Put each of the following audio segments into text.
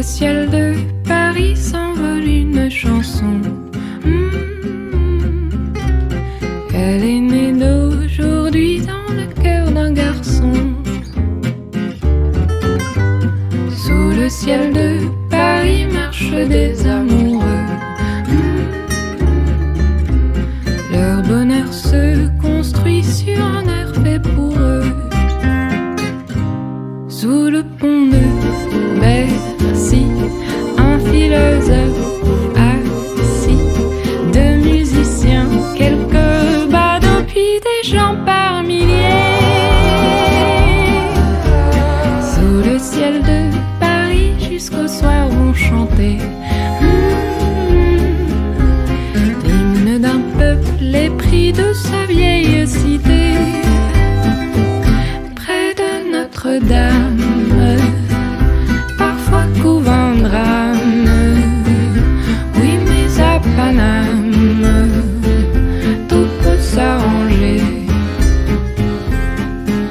ciel de Paris s'envole une chanson. Elle est née d'aujourd'hui dans le cœur d'un garçon. Sous le ciel de Paris marchent des amoureux. Leur bonheur se construit sur un air fait pour eux. Sous le pont de Bercy, un philosophe assis, deux musiciens, quelques badauds, puis des gens par milliers. Sous le ciel de Paris, jusqu'au soir vont chanter l'hymne d'un peuple épris de sa vieille cité. Près de Notre-Dame, parfois couvre un drame. Oui, mais à Paname, tout peut s'arranger.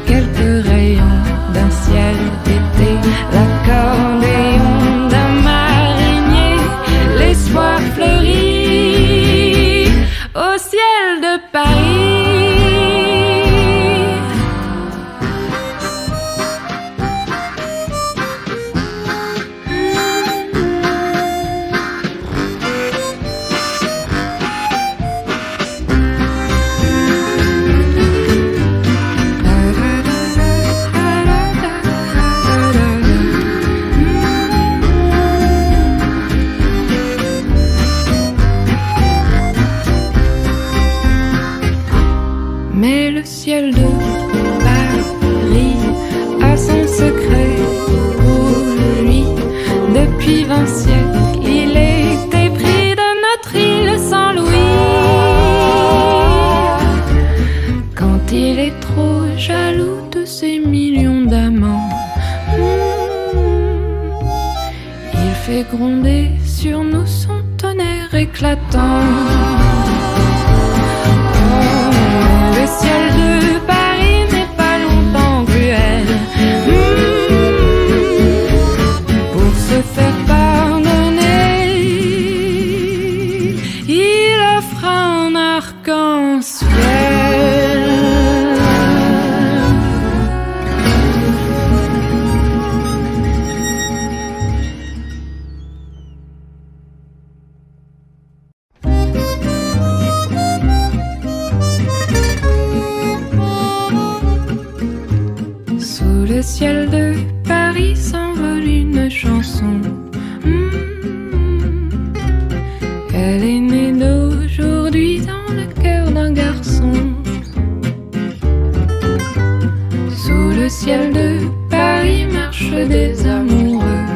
Quelques rayons d'un ciel d'été, l'accordéon d'un marinier, l'espoir fleurit au ciel de Paris. Mais le ciel de Paris a son secret pour lui. Depuis 20 siècles, il est épris de notre île sans Louis. Quand il est trop jaloux de ses millions d'amants, il fait gronder sur nous son tonnerre éclatant. Le ciel de Paris n'est pas longtemps cruel. Pour se faire pardonner, il offre un arc-en-ciel. Sous le ciel de Paris s'envole une chanson. Elle est née d'aujourd'hui dans le cœur d'un garçon. Sous le ciel de Paris marchent des amoureux.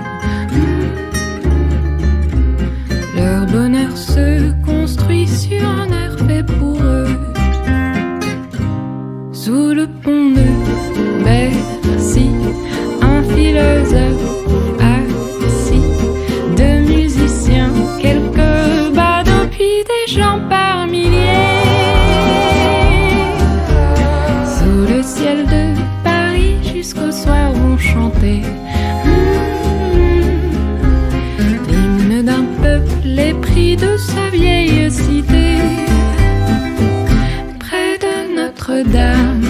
Leur bonheur se construit sur un air fait pour eux. Sous le pont de Bercy, un philosophe assis, deux musiciens, quelques badauds, puis des gens par milliers. Sous le ciel de Paris, jusqu'au soir vont chanter l'hymne d'un peuple épris de sa vieille cité. Près de Notre-Dame,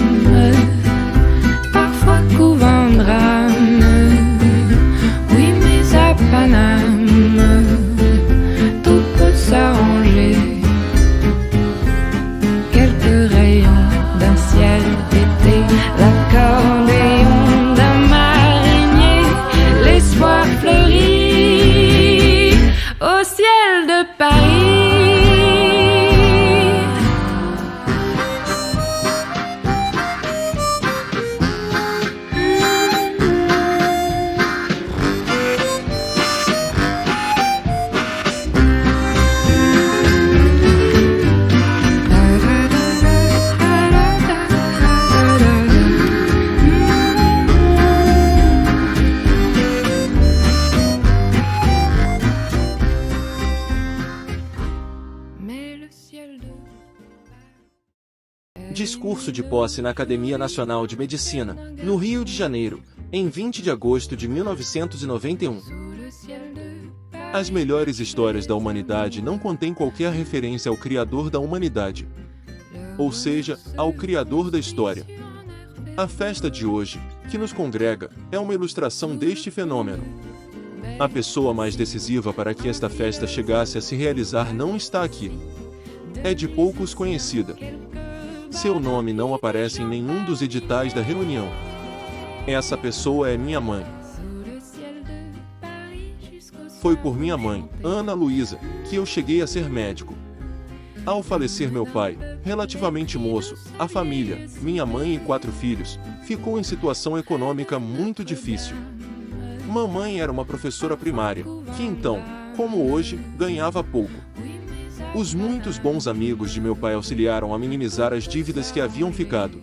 parfois couvre un drame. Oui, mais à Paname, tout peut s'arranger. Quelques rayons d'un ciel d'été, l'accordéon d'un marinier, l'espoir fleurit au ciel de Paris. Discurso de posse na Academia Nacional de Medicina, no Rio de Janeiro, em 20 de agosto de 1991. As melhores histórias da humanidade não contêm qualquer referência ao Criador da humanidade, ou seja, ao Criador da história. A festa de hoje, que nos congrega, é uma ilustração deste fenômeno. A pessoa mais decisiva para que esta festa chegasse a se realizar não está aqui. É de poucos conhecida. Seu nome não aparece em nenhum dos editais da reunião. Essa pessoa é minha mãe. Foi por minha mãe, Ana Luísa, que eu cheguei a ser médico. Ao falecer meu pai, relativamente moço, a família, minha mãe e 4 filhos, ficou em situação econômica muito difícil. Mamãe era uma professora primária, que então, como hoje, ganhava pouco. Os muitos bons amigos de meu pai auxiliaram a minimizar as dívidas que haviam ficado.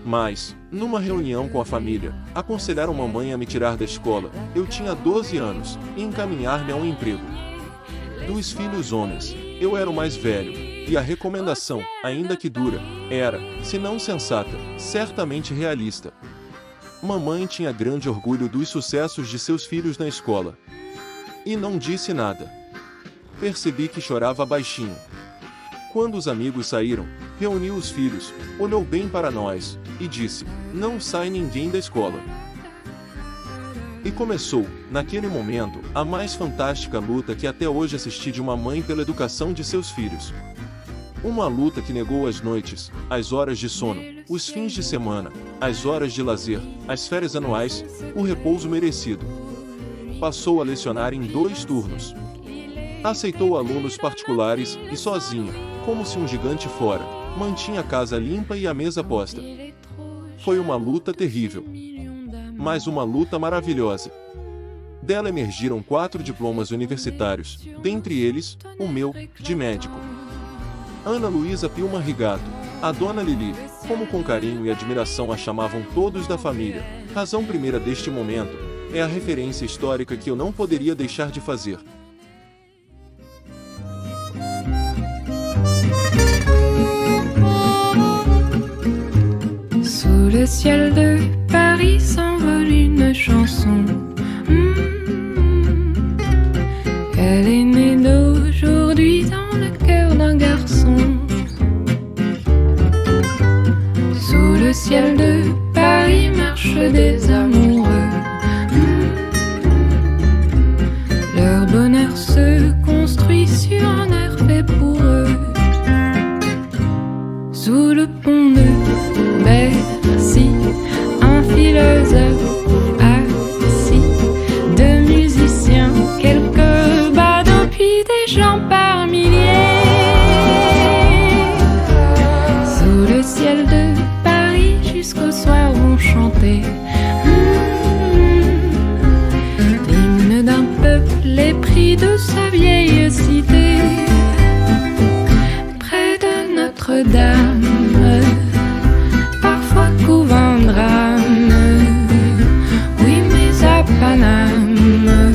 Mas, numa reunião com a família, aconselharam mamãe a me tirar da escola, eu tinha 12 anos, e encaminhar-me a um emprego. Dos filhos homens, eu era o mais velho, e a recomendação, ainda que dura, era, se não sensata, certamente realista. Mamãe tinha grande orgulho dos sucessos de seus filhos na escola. E não disse nada. Percebi que chorava baixinho. Quando os amigos saíram, reuniu os filhos, olhou bem para nós, e disse, não sai ninguém da escola. E começou, naquele momento, a mais fantástica luta que até hoje assisti de uma mãe pela educação de seus filhos. Uma luta que negou as noites, as horas de sono, os fins de semana, as horas de lazer, as férias anuais, o repouso merecido. Passou a lecionar em 2 turnos. Aceitou alunos particulares e sozinha, como se um gigante fora, mantinha a casa limpa e a mesa posta. Foi uma luta terrível, mas uma luta maravilhosa. Dela emergiram 4 diplomas universitários, dentre eles, o meu, de médico. Ana Luísa Pilma Rigato, a Dona Lili, como com carinho e admiração a chamavam todos da família, razão primeira deste momento, é a referência histórica que eu não poderia deixar de fazer. Sous le ciel de Paris s'envole une chanson. Elle est née d'aujourd'hui dans le cœur d'un garçon. Sous le ciel de Paris marchent des amoureux. Leur bonheur se construit sur un air fait pour eux. Sous le pont de Bercy, un philosophe assis, 2 musiciens, quelques badauds, puis des gens par milliers. Sous le ciel de Paris, jusqu'au soir vont chanter l'hymne d'un peuple épris de sa vieille cité. Près de Notre-Dame, parfois couve un drame. Oui, mais à Paname,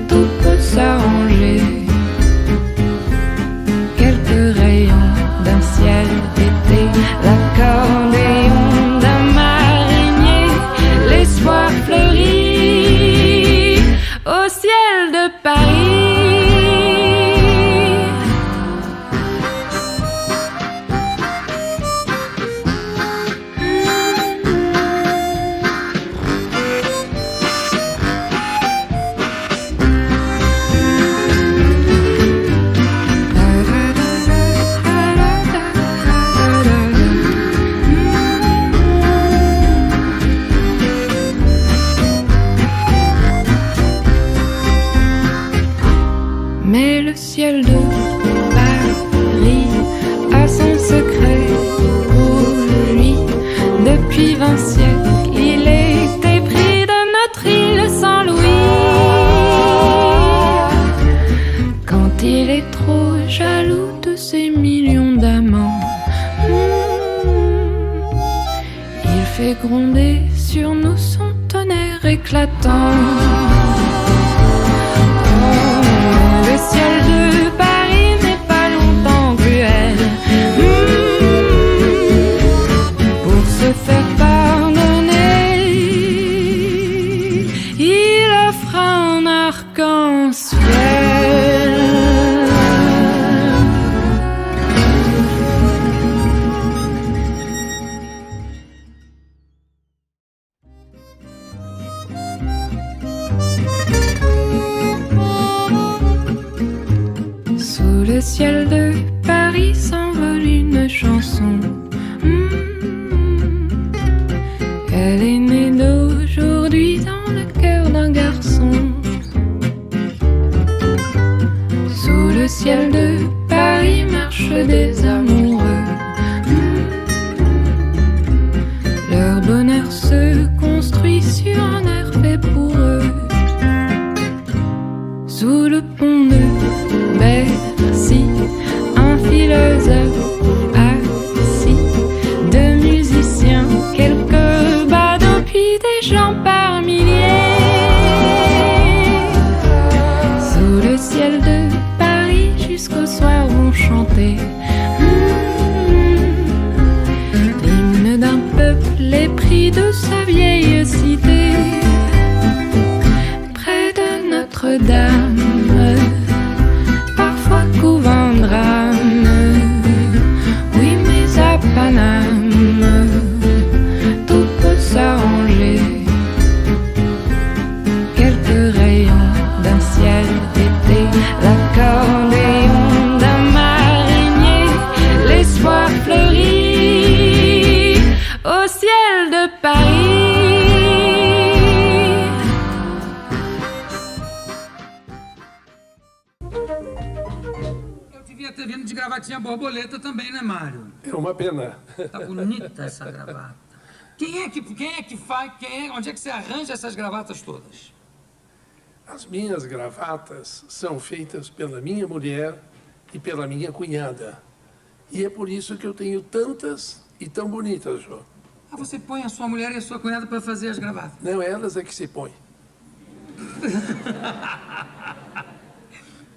tout peut s'arranger. Quelques rayons d'un ciel d'été, l'accordéon d'un marinier, l'espoir fleurit au ciel de Paris. Mais le ciel de Paris a son secret pour lui. Depuis 20 siècles, il est épris de notre île Saint-Louis. Quand il est trop jaloux de ses millions d'amants, il fait gronder sur nous son tonnerre éclatant. Le ciel de Paris n'est pas longtemps cruel. Pour se faire pardonner, il offre un archange. ciel de Paris s'envole une chanson. Elle est née d'aujourd'hui dans le cœur d'un garçon. Sous le ciel de Paris marchent des amoureux. Leur bonheur se construit sur un air fait pour eux. Sous le pont de Bercy, un philosophe assis, deux musiciens, quelques badauds, puis des gens par milliers. Sous le ciel de Paris, jusqu'au soir vont chanter l'hymne d'un peuple épris de sa vieille cité. Près de Notre-Dame, parfois couvre un drame. Oui, mais à Paname, tout peut s'arranger. Quelques rayons d'un ciel d'été, l'accordéon d'un marinier, l'espoir fleurit au ciel de Paris. Eu devia ter vindo de gravatinha borboleta também, né, Mário? É uma pena. Tá bonita essa gravata. Quem é que faz? Onde é que você arranja essas gravatas todas? As minhas gravatas são feitas pela minha mulher e pela minha cunhada. E é por isso que eu tenho tantas e tão bonitas, Jô. Ah, você põe a sua mulher e a sua cunhada para fazer as gravatas? Não, elas é que se põem.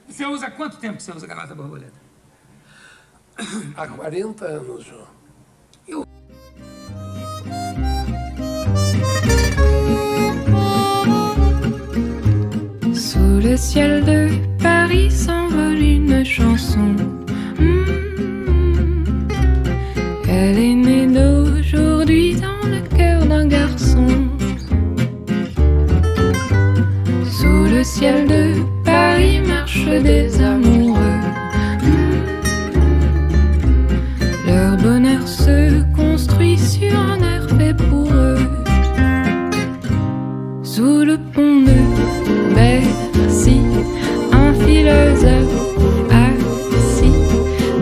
Você usa quanto tempo que você usa gravata borboleta? Há 40 anos, Jô. Sous le ciel de Paris s'envole une chanson. Elle est née d'aujourd'hui dans le cœur d'un garçon. Sous le ciel de Paris marchent des amoureux. Leur bonheur se construit sur un air fait pour eux. Sous le pont de Bercy, un philosophe assis,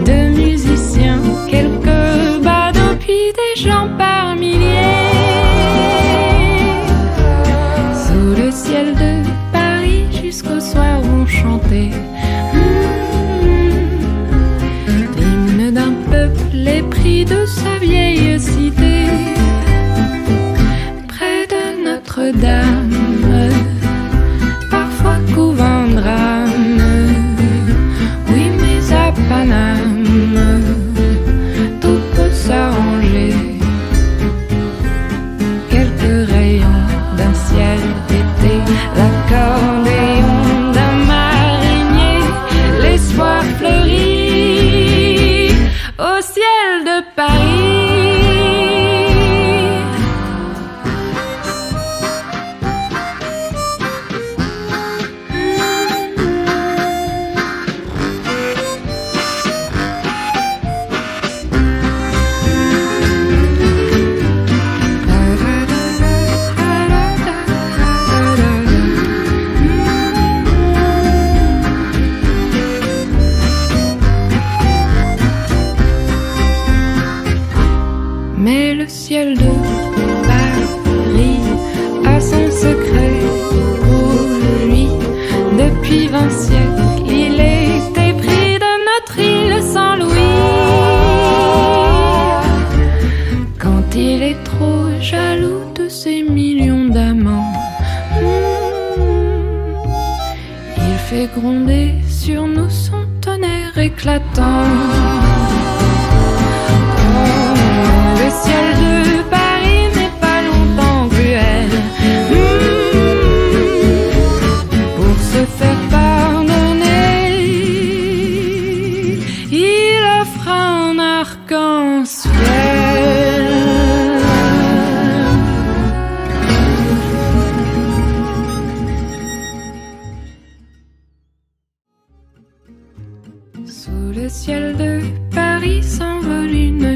deux musiciens, quelques badauds, puis des gens par milliers. Sous le ciel de Paris, jusqu'au soir vont chanter l'hymne d'un peuple épris de sa vieille cité. Près de Notre-Dame, parfois couvre un drame. Oui, mais à Paname, tout peut s'arranger. Quelques rayons d'un ciel d'été, l'accordéon d'un marinier, l'espoir fleurit au ciel de Paris. Mais le ciel de Paris a son secret pour lui. Depuis 20 siècles, il est épris de notre île sans Louis. Quand il est trop jaloux de ses millions d'amants, il fait gronder sur nous son tonnerre éclatant. Le ciel de Paris n'est pas longtemps cruel. Pour se faire pardonner, il offre un arc-en-ciel. Sous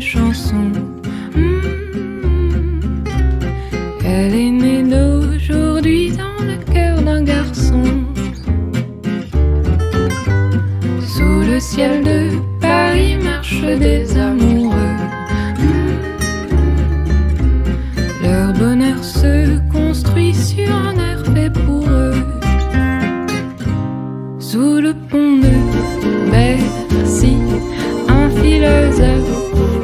chanson. Elle est née d'aujourd'hui dans le cœur d'un garçon. Sous le ciel de Paris marchent des amoureux. Leur bonheur se construit sur un air fait pour eux. Sous le pont de Bercy, un philosophe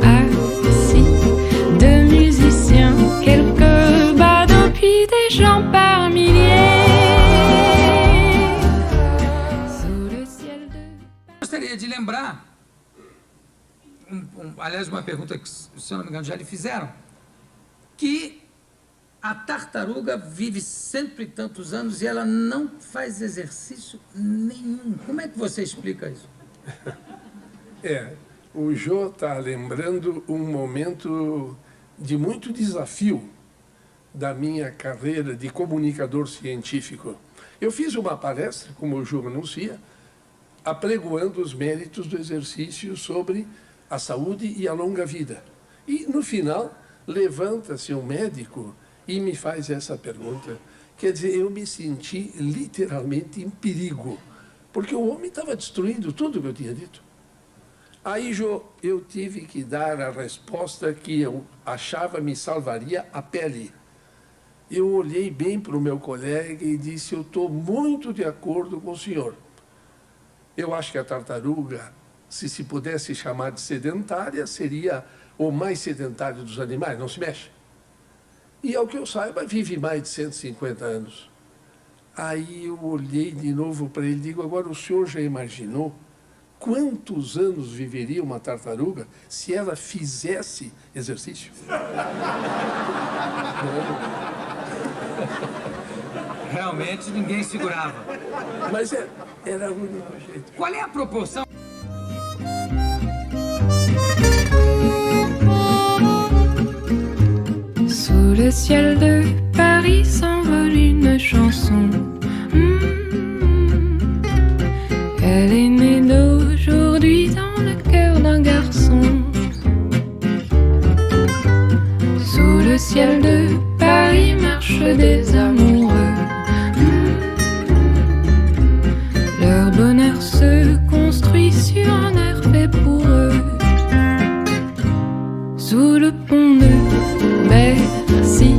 assis, deux musiciens, quelques badauds, puis des gens par milliers. Sous le ciel de... Gostaria de lembrar, aliás, uma pergunta que, se eu não me engano, já lhe fizeram, que a tartaruga vive cento e tantos anos e ela não faz exercício nenhum. Como é que você explica isso? O Jô está lembrando um momento de muito desafio da minha carreira de comunicador científico. Eu fiz uma palestra, como o Jô anuncia, apregoando os méritos do exercício sobre a saúde e a longa vida. E, no final, levanta-se um médico e me faz essa pergunta. Quer dizer, eu me senti literalmente em perigo, porque o homem estava destruindo tudo que eu tinha dito. Aí, Jô, eu tive que dar a resposta que eu achava me salvaria a pele. Eu olhei bem para o meu colega e disse, eu estou muito de acordo com o senhor. Eu acho que a tartaruga, se pudesse chamar de sedentária, seria o mais sedentário dos animais, não se mexe. E, ao que eu saiba, vive mais de 150 anos. Aí eu olhei de novo para ele e digo, agora o senhor já imaginou quantos anos viveria uma tartaruga se ela fizesse exercício? Realmente ninguém segurava. Mas era o único jeito. Qual é a proporção? Sous le ciel de Paris s'envole une chanson. Elle est née d'aujourd'hui dans le cœur d'un garçon. Sous le ciel de Paris marchent des amoureux. Leur bonheur se construit sur un air fait pour eux. Sous le pont de Bercy,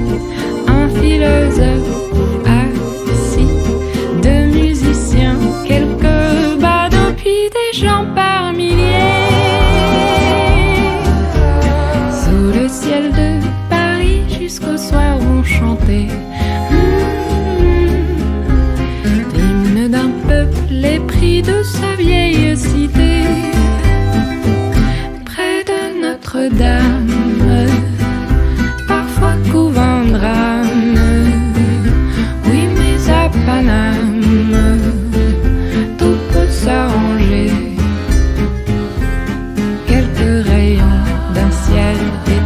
un philosophe assis, deux musiciens, quelques badauds, puis des gens par milliers. Sous le ciel de Paris jusqu'au soir vont chanter l'hymne d'un peuple épris de sa vieille cité. Près de Notre-Dame, parfois couve un drame. Oui, mais à Paname, tout peut s'arranger. Quelques rayons d'un ciel éteint